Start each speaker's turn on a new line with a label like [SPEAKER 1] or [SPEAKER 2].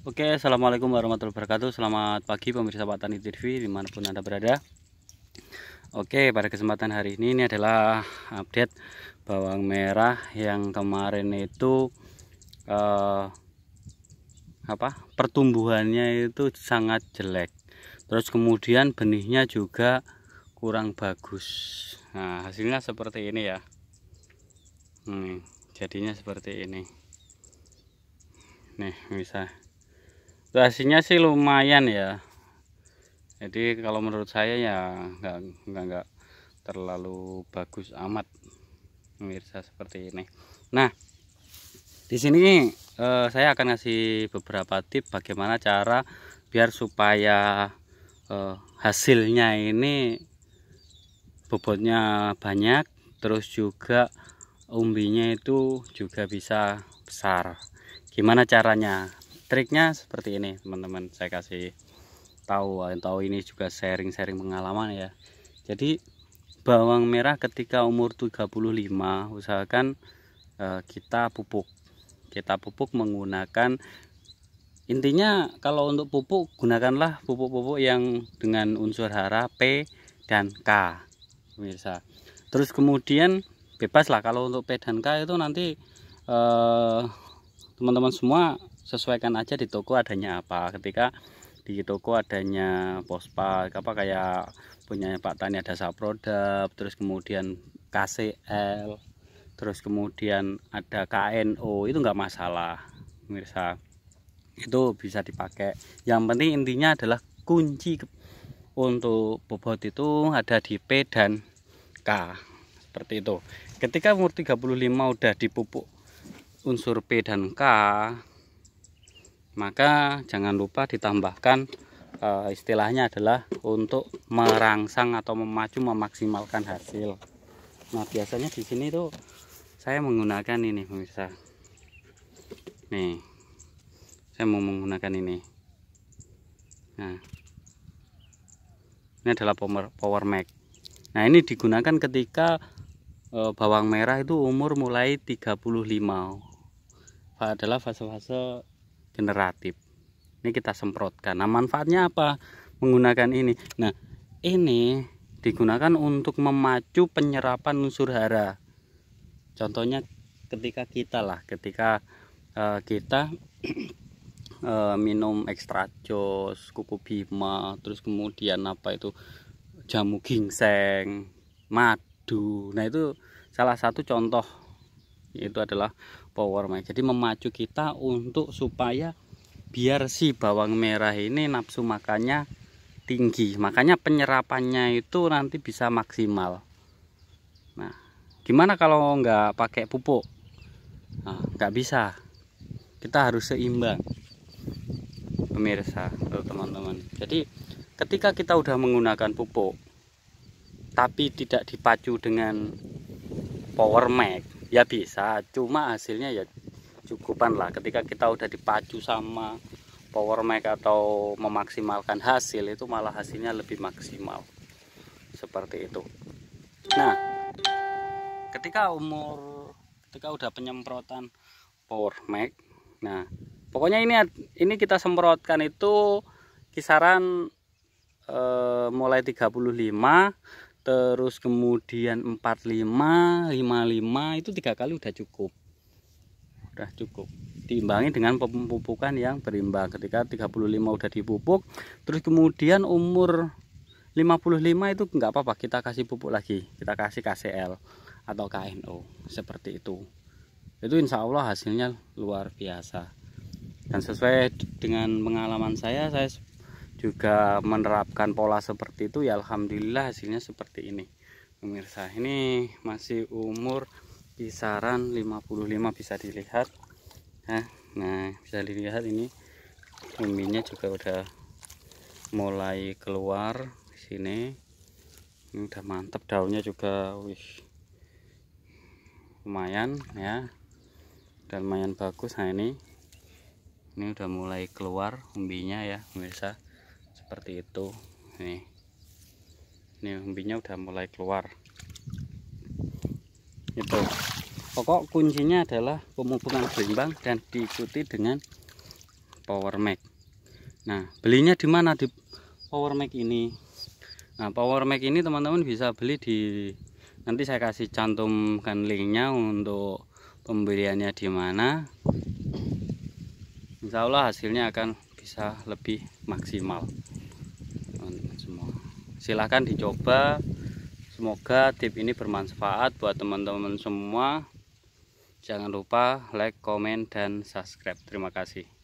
[SPEAKER 1] Oke, assalamualaikum warahmatullahi wabarakatuh. Selamat pagi pemirsa Pak Tani TV dimanapun Anda berada. Oke, pada kesempatan hari ini adalah update bawang merah yang kemarin itu pertumbuhannya itu sangat jelek. Terus kemudian benihnya juga kurang bagus. Nah, hasilnya seperti ini ya. Jadinya seperti ini. Nih, bisa. Hasilnya sih lumayan ya. Jadi kalau menurut saya ya nggak terlalu bagus amat, pemirsa, seperti ini. Nah, di sini saya akan ngasih beberapa tips bagaimana cara biar supaya hasilnya ini bobotnya banyak, terus juga umbinya itu juga bisa besar. Gimana caranya? Triknya seperti ini, teman-teman. Saya kasih tahu ini juga sharing-sharing pengalaman ya. Jadi bawang merah ketika umur 35 usahakan kita pupuk menggunakan, intinya kalau untuk pupuk gunakanlah pupuk-pupuk yang dengan unsur hara P dan K, pemirsa. Terus kemudian bebas lah kalau untuk P dan K itu nanti teman-teman semua sesuaikan aja di toko adanya apa. Ketika di toko adanya Pospa kayak punya Pak Tani ada Saprodap, terus kemudian KCL, terus kemudian ada KNO, itu enggak masalah, pemirsa. Itu bisa dipakai. Yang penting intinya adalah kunci untuk bobot itu ada di P dan K. Seperti itu. Ketika umur 35 udah dipupuk unsur P dan K, maka jangan lupa ditambahkan istilahnya adalah untuk merangsang atau memacu memaksimalkan hasil. Nah, biasanya di sini tuh saya menggunakan ini, pemirsa. Nih, saya mau menggunakan ini. Nah, ini adalah Power Max. Nah, ini digunakan ketika bawang merah itu umur mulai 35. Adalah fase-fase generatif. Ini kita semprotkan. Nah, manfaatnya apa menggunakan ini? Nah, ini digunakan untuk memacu penyerapan unsur hara. Contohnya ketika kita minum ekstra jos, kuku bima, terus kemudian jamu ginseng, madu. Nah, itu salah satu contoh, itu adalah Power Max. Jadi memacu kita untuk supaya biar si bawang merah ini nafsu makannya tinggi, makanya penyerapannya itu nanti bisa maksimal. Nah, gimana kalau nggak pakai pupuk? Nah, nggak bisa, kita harus seimbang, pemirsa, teman-teman. Jadi ketika kita udah menggunakan pupuk tapi tidak dipacu dengan Power Max, ya bisa, cuma hasilnya ya cukupan lah. Ketika kita udah dipacu sama Power Max atau memaksimalkan hasil, itu malah hasilnya lebih maksimal, seperti itu. Nah, ketika udah penyemprotan Power Max, nah pokoknya ini kita semprotkan itu kisaran mulai 35, terus kemudian 45, 55, itu 3 kali udah cukup. Diimbangi dengan pemupukan yang berimbang. Ketika 35 udah dipupuk, terus kemudian umur 55 itu enggak apa-apa, kita kasih pupuk lagi, kita kasih KCL atau KNO, seperti itu. Itu insya Allah hasilnya luar biasa. Dan sesuai dengan pengalaman saya juga menerapkan pola seperti itu ya, alhamdulillah hasilnya seperti ini, pemirsa. Ini masih umur kisaran 55, bisa dilihat. Nah, bisa dilihat ini umbinya juga udah mulai keluar di sini. Ini udah mantap, daunnya juga lumayan ya, dan lumayan bagus. Nah, ini udah mulai keluar umbinya ya, pemirsa. Seperti itu. Ini umbinya udah mulai keluar. Itu. Pokok kuncinya adalah pemupukan berimbang dan diikuti dengan Power Mac. Nah, belinya di mana di Power Mac ini? Nah, Power Mac ini teman-teman bisa beli di, nanti saya kasih cantumkan linknya untuk pembeliannya di mana. Insya Allah hasilnya akan bisa lebih maksimal. Teman-teman semua, silahkan dicoba. Semoga tip ini bermanfaat buat teman-teman semua. Jangan lupa like, komen, dan subscribe. Terima kasih.